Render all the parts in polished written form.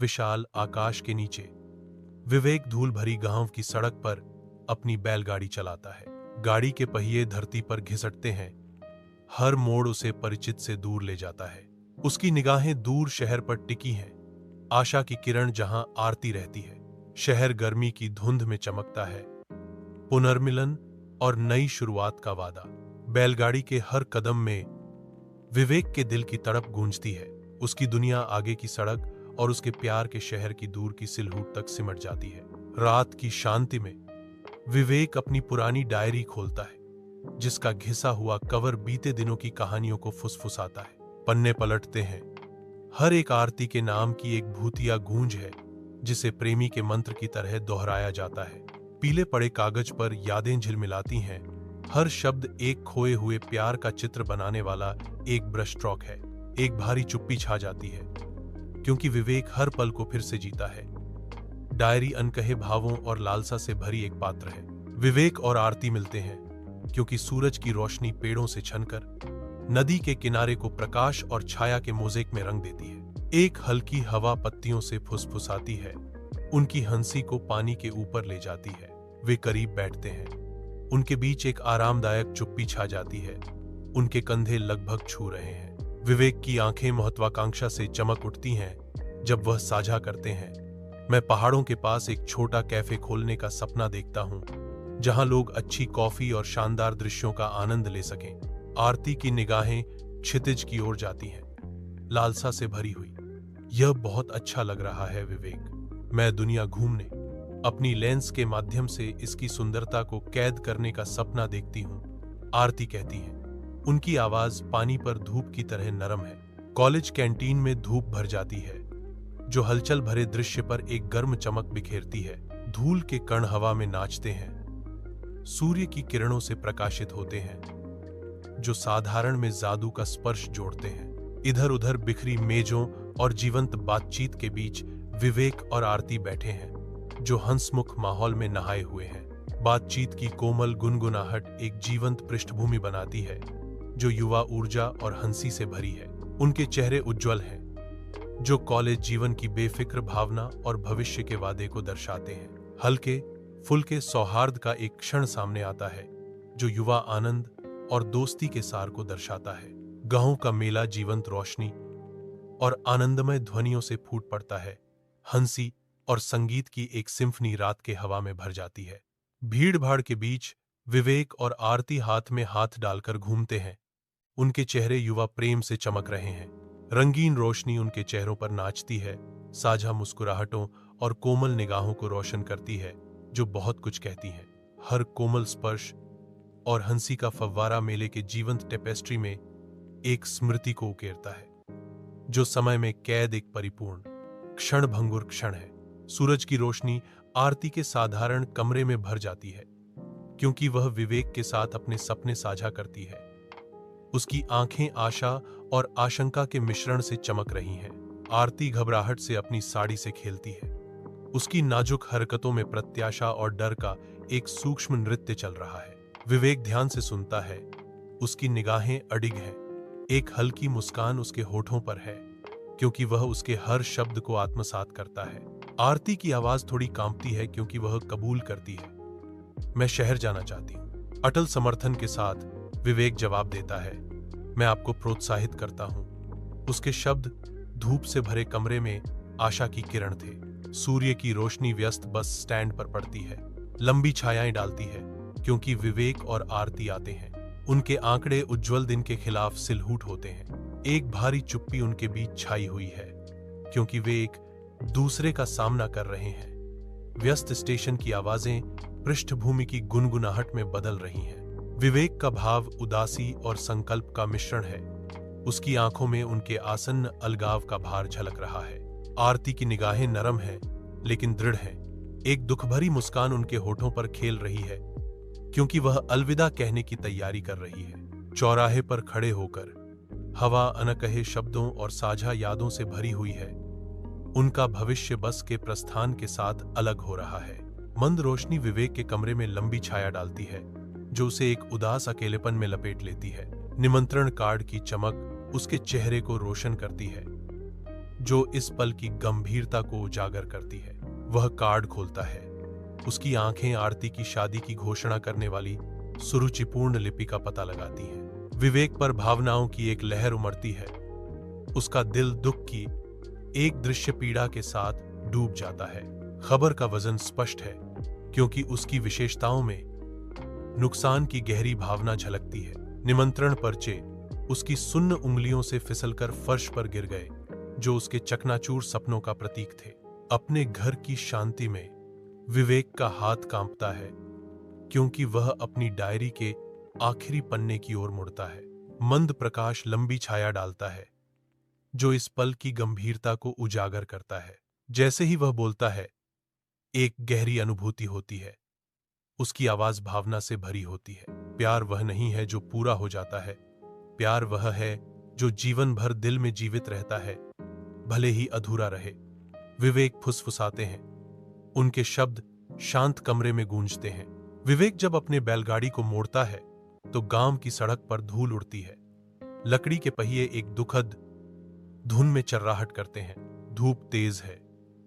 विशाल आकाश के नीचे विवेक धूल भरी गांव की सड़क पर अपनी बैलगाड़ी चलाता है। गाड़ी के पहिए धरती पर घिसटते हैं, हर मोड़ उसे परिचित से दूर ले जाता है। उसकी निगाहें दूर शहर पर टिकी हैं, आशा की किरण जहां आरती रहती है। शहर गर्मी की धुंध में चमकता है, पुनर्मिलन और नई शुरुआत का वादा। बैलगाड़ी के हर कदम में विवेक के दिल की तड़प गूंजती है। उसकी दुनिया आगे की सड़क और उसके प्यार के शहर की दूर की सिलहूट तक सिमट जाती है। रात की शांति में विवेक अपनी पुरानी डायरी खोलता है, जिसका घिसा हुआ कवर बीते दिनों की कहानियों को फुसफुसाता है। पन्ने पलटते हैं, हर एक आरती के नाम की एक भूतिया गूंज है, जिसे प्रेमी के मंत्र की तरह दोहराया जाता है। पीले पड़े कागज पर यादें झिलमिलाती हैं, हर शब्द एक खोए हुए प्यार का चित्र बनाने वाला एक ब्रश स्ट्रोक है। एक भारी चुप्पी छा जाती है, क्योंकि विवेक हर पल को फिर से जीता है। डायरी अनकहे भावों और लालसा से भरी एक पात्र है। विवेक और आरती मिलते हैं, क्योंकि सूरज की रोशनी पेड़ों से छनकर नदी के किनारे को प्रकाश और छाया के मोज़ेक में रंग देती है। एक हल्की हवा पत्तियों से फुसफुसाती है, उनकी हंसी को पानी के ऊपर ले जाती है। वे करीब बैठते हैं, उनके बीच एक आरामदायक चुप्पी छा जाती है। उनके कंधे लगभग छू रहे हैं। विवेक की आंखें महत्वाकांक्षा से चमक उठती हैं जब वह साझा करते हैं, मैं पहाड़ों के पास एक छोटा कैफे खोलने का सपना देखता हूं, जहां लोग अच्छी कॉफी और शानदार दृश्यों का आनंद ले सकें। आरती की निगाहें क्षितिज की ओर जाती हैं, लालसा से भरी हुई। यह बहुत अच्छा लग रहा है विवेक। मैं दुनिया घूमने, अपनी लेंस के माध्यम से इसकी सुंदरता को कैद करने का सपना देखती हूं, आरती कहती है। उनकी आवाज पानी पर धूप की तरह नरम है। कॉलेज कैंटीन में धूप भर जाती है, जो हलचल भरे दृश्य पर एक गर्म चमक बिखेरती है। धूल के कण हवा में नाचते हैं, सूर्य की किरणों से प्रकाशित होते हैं, जो साधारण में जादू का स्पर्श जोड़ते हैं। इधर उधर बिखरी मेजों और जीवंत बातचीत के बीच विवेक और आरती बैठे हैं, जो हंसमुख माहौल में नहाए हुए हैं। बातचीत की कोमल गुनगुनाहट एक जीवंत पृष्ठभूमि बनाती है, जो युवा ऊर्जा और हंसी से भरी है। उनके चेहरे उज्जवल हैं, जो कॉलेज जीवन की बेफिक्र भावना और भविष्य के वादे को दर्शाते हैं। हल्के फुल्के सौहार्द का एक क्षण सामने आता है, जो युवा आनंद और दोस्ती के सार को दर्शाता है। गांव का मेला जीवंत रोशनी और आनंदमय ध्वनियों से फूट पड़ता है। हंसी और संगीत की एक सिम्फनी रात के हवा में भर जाती है। भीड़ भाड़ के बीच विवेक और आरती हाथ में हाथ डालकर घूमते हैं। उनके चेहरे युवा प्रेम से चमक रहे हैं। रंगीन रोशनी उनके चेहरों पर नाचती है, साझा मुस्कुराहटों और कोमल निगाहों को रोशन करती है, जो बहुत कुछ कहती हैं। हर कोमल स्पर्श और हंसी का फव्वारा मेले के जीवंत टेपेस्ट्री में एक स्मृति को उकेरता है, जो समय में कैद एक परिपूर्ण क्षणभंगुर क्षण है। सूरज की रोशनी आरती के साधारण कमरे में भर जाती है, क्योंकि वह विवेक के साथ अपने सपने साझा करती है। उसकी आंखें आशा और आशंका के मिश्रण से चमक रही हैं। आरती घबराहट से अपनी साड़ी से खेलती है। उसकी नाजुक हरकतों में प्रत्याशा और डर का एक सूक्ष्म नृत्य चल रहा है। विवेक ध्यान से सुनता है, उसकी निगाहें अडिग हैं। एक हल्की मुस्कान उसके होठों पर है, क्योंकि वह उसके हर शब्द को आत्मसात करता है। आरती की आवाज थोड़ी कांपती है, क्योंकि वह कबूल करती है, मैं शहर जाना चाहती हूँ। अटल समर्थन के साथ विवेक जवाब देता है, मैं आपको प्रोत्साहित करता हूँ। उसके शब्द धूप से भरे कमरे में आशा की किरण थे। सूर्य की रोशनी व्यस्त बस स्टैंड पर पड़ती है, लंबी छायाएं डालती है, क्योंकि विवेक और आरती आते हैं। उनके आंकड़े उज्जवल दिन के खिलाफ सिलहूट होते हैं। एक भारी चुप्पी उनके बीच छाई हुई है, क्योंकि वे एक दूसरे का सामना कर रहे हैं। व्यस्त स्टेशन की आवाजें पृष्ठभूमि की गुनगुनाहट में बदल रही हैं। विवेक का भाव उदासी और संकल्प का मिश्रण है। उसकी आंखों में उनके आसन्न अलगाव का भार झलक रहा है। आरती की निगाहें नरम हैं, लेकिन दृढ़ हैं। एक दुखभरी मुस्कान उनके होठों पर खेल रही है, क्योंकि वह अलविदा कहने की तैयारी कर रही है। चौराहे पर खड़े होकर हवा अनकहे शब्दों और साझा यादों से भरी हुई है। उनका भविष्य बस के प्रस्थान के साथ अलग हो रहा है। मंद रोशनी विवेक के कमरे में लंबी छाया डालती है, जो उसे एक उदास अकेलेपन में लपेट लेती है। निमंत्रण कार्ड की चमक उसके चेहरे को रोशन करती है, जो इस पल की गंभीरता को उजागर करती है। वह कार्ड खोलता है। उसकी आंखें आरती की शादी की घोषणा करने वाली सुरुचिपूर्ण लिपि का पता लगाती हैं। विवेक पर भावनाओं की एक लहर उमड़ती है। उसका दिल दुख की एक दृश्य पीड़ा के साथ डूब जाता है। खबर का वजन स्पष्ट है, क्योंकि उसकी विशेषताओं में नुकसान की गहरी भावना झलकती है। निमंत्रण पर्चे उसकी सुन्न उंगलियों से फिसलकर फर्श पर गिर गए, जो उसके चकनाचूर सपनों का प्रतीक थे। अपने घर की शांति में विवेक का हाथ कांपता है, क्योंकि वह अपनी डायरी के आखिरी पन्ने की ओर मुड़ता है। मंद प्रकाश लंबी छाया डालता है, जो इस पल की गंभीरता को उजागर करता है। जैसे ही वह बोलता है, एक गहरी अनुभूति होती है। उसकी आवाज भावना से भरी होती है। प्यार वह नहीं है जो पूरा हो जाता है, प्यार वह है जो जीवन भर दिल में जीवित रहता है, भले ही अधूरा रहे। विवेक फुसफुसाते हैं। उनके शब्द शांत कमरे में गूंजते हैं। विवेक जब अपने बैलगाड़ी को मोड़ता है, तो गांव की सड़क पर धूल उड़ती है। लकड़ी के पहिए एक दुखद धुन में चर्राहट करते हैं। धूप तेज है।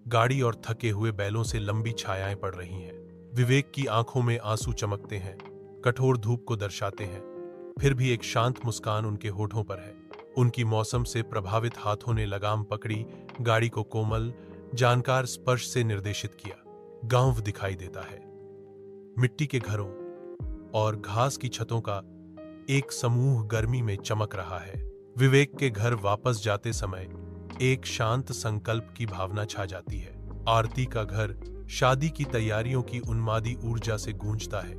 गाड़ी और थके हुए बैलों से लंबी छायाएं पड़ रही हैं। विवेक की आंखों में आंसू चमकते हैं, कठोर धूप को दर्शाते हैं। फिर भी एक शांत मुस्कान उनके होठों पर है। उनकी मौसम से प्रभावित हाथों ने लगाम पकड़ी, गाड़ी को कोमल, जानकार स्पर्श से निर्देशित किया। गांव दिखाई देता है। मिट्टी के घरों और घास की छतों का एक समूह गर्मी में चमक रहा है। विवेक के घर वापस जाते समय एक शांत संकल्प की भावना छा जाती है। आरती का घर शादी की तैयारियों की उन्मादी ऊर्जा से गूंजता है।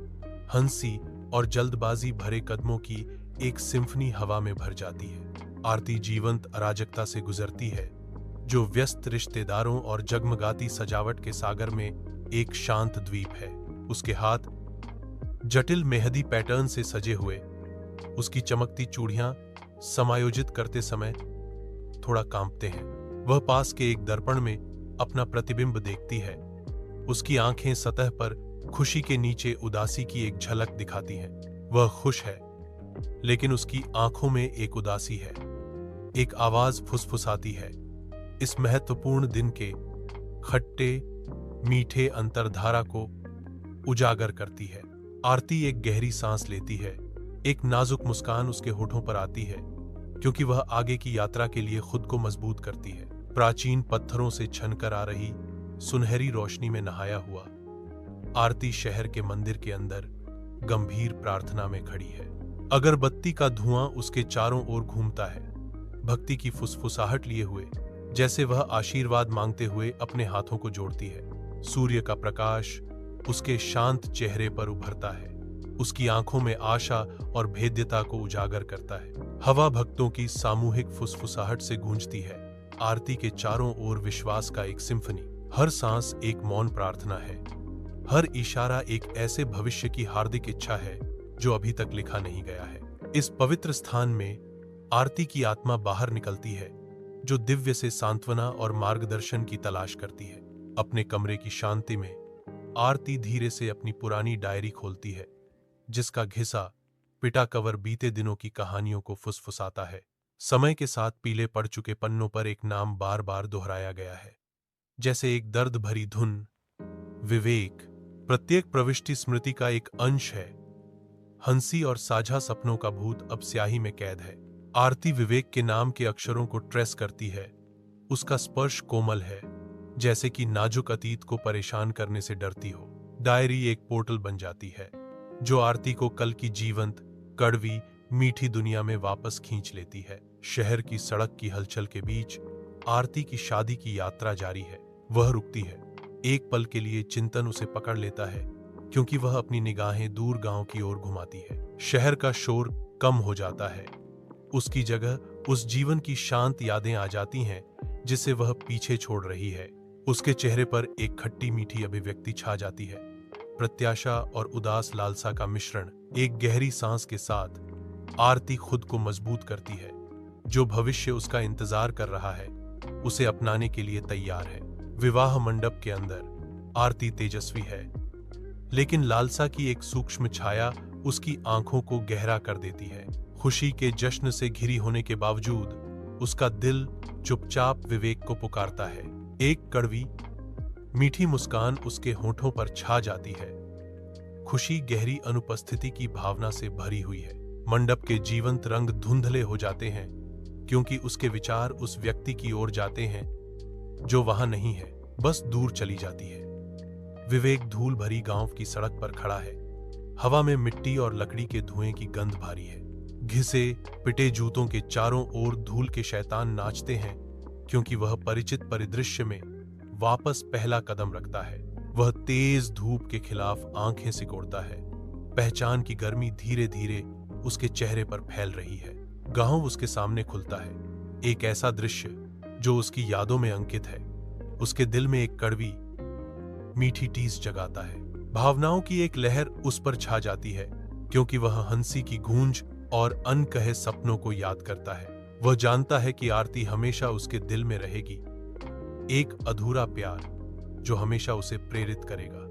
हंसी और जल्दबाजी भरे कदमों की एक सिम्फनी हवा में भर जाती है। आरती जीवंत अराजकता से गुजरती है, जो व्यस्त रिश्तेदारों और जगमगाती सजावट के सागर में एक शांत द्वीप है। उसके हाथ जटिल मेहंदी पैटर्न से सजे हुए, उसकी चमकती चूड़ियां समायोजित करते समय थोड़ा कांपते हैं। वह पास के एक दर्पण में अपना प्रतिबिंब देखती है। उसकी आंखें सतह पर खुशी के नीचे उदासी की एक झलक दिखाती हैं। वह खुश है, लेकिन उसकी आंखों में एक उदासी है। एक आवाज फुसफुसाती है, इस महत्वपूर्ण दिन के खट्टे मीठे अंतर्धारा को उजागर करती है। आरती एक गहरी सांस लेती है। एक नाजुक मुस्कान उसके होठों पर आती है, क्योंकि वह आगे की यात्रा के लिए खुद को मजबूत करती है। प्राचीन पत्थरों से छनकर आ रही सुनहरी रोशनी में नहाया हुआ आरती शहर के मंदिर के अंदर गंभीर प्रार्थना में खड़ी है। अगरबत्ती का धुआं उसके चारों ओर घूमता है, भक्ति की फुसफुसाहट लिए हुए, जैसे वह आशीर्वाद मांगते हुए अपने हाथों को जोड़ती है। सूर्य का प्रकाश उसके शांत चेहरे पर उभरता है, उसकी आंखों में आशा और भेद्यता को उजागर करता है। हवा भक्तों की सामूहिक फुसफुसाहट से गूंजती है। आरती के चारों ओर विश्वास का एक सिम्फनी। हर सांस एक मौन प्रार्थना है। हर इशारा एक ऐसे भविष्य की हार्दिक इच्छा है जो अभी तक लिखा नहीं गया है। इस पवित्र स्थान में आरती की आत्मा बाहर निकलती है, जो दिव्य से सांत्वना और मार्गदर्शन की तलाश करती है। अपने कमरे की शांति में आरती धीरे से अपनी पुरानी डायरी खोलती है, जिसका घिसा पिटा कवर बीते दिनों की कहानियों को फुसफुसाता है। समय के साथ पीले पड़ चुके पन्नों पर एक नाम बार बार दोहराया गया है, जैसे एक दर्द भरी धुन। विवेक। प्रत्येक प्रविष्टि स्मृति का एक अंश है। हंसी और साझा सपनों का भूत अब स्याही में कैद है। आरती विवेक के नाम के अक्षरों को ट्रेस करती है। उसका स्पर्श कोमल है, जैसे कि नाजुक अतीत को परेशान करने से डरती हो। डायरी एक पोर्टल बन जाती है, जो आरती को कल की जीवंत, कड़वी, मीठी दुनिया में वापस खींच लेती है। शहर की सड़क की हलचल के बीच आरती की शादी की यात्रा जारी है। वह रुकती है। एक पल के लिए चिंतन उसे पकड़ लेता है, क्योंकि वह अपनी निगाहें दूर गांव की ओर घुमाती है। शहर का शोर कम हो जाता है। उसकी जगह उस जीवन की शांत यादें आ जाती हैं जिसे वह पीछे छोड़ रही है। उसके चेहरे पर एक खट्टी मीठी अभिव्यक्ति छा जाती है, प्रत्याशा और उदास लालसा का मिश्रण। एक गहरी सांस के साथ आरती खुद को मजबूत करती है। जो भविष्य उसका इंतजार कर रहा है, उसे अपनाने के लिए तैयार है। विवाह मंडप के अंदर आरती तेजस्वी है, लेकिन लालसा की एक सूक्ष्म छाया उसकी आंखों को गहरा कर देती है। खुशी के जश्न से घिरी होने के बावजूद उसका दिल चुपचाप विवेक को पुकारता है। एक कड़वी मीठी मुस्कान उसके होठों पर छा जाती है। खुशी गहरी अनुपस्थिति की भावना से भरी हुई है। मंडप के जीवंत रंग धुंधले हो जाते हैं क्योंकि उसके विचार उस व्यक्ति की ओर जाते हैं जो वहां नहीं है, बस दूर चली जाती है। विवेक धूल भरी गांव की सड़क पर खड़ा है। हवा में मिट्टी और लकड़ी के धुएं की गंध भारी है। घिसे पिटे जूतों के चारों ओर धूल के शैतान नाचते हैं क्योंकि वह परिचित परिदृश्य में वापस पहला कदम रखता है। वह तेज धूप के खिलाफ आंखें सिकोड़ता है। पहचान की गर्मी धीरे धीरे उसके चेहरे पर फैल रही है। गांव उसके सामने खुलता है, एक ऐसा दृश्य जो उसकी यादों में अंकित है। उसके दिल में एक कड़वी मीठी टीस जगाता है। भावनाओं की एक लहर उस पर छा जाती है क्योंकि वह हंसी की गूंज और अनकहे सपनों को याद करता है। वह जानता है कि आरती हमेशा उसके दिल में रहेगी, एक अधूरा प्यार जो हमेशा उसे प्रेरित करेगा।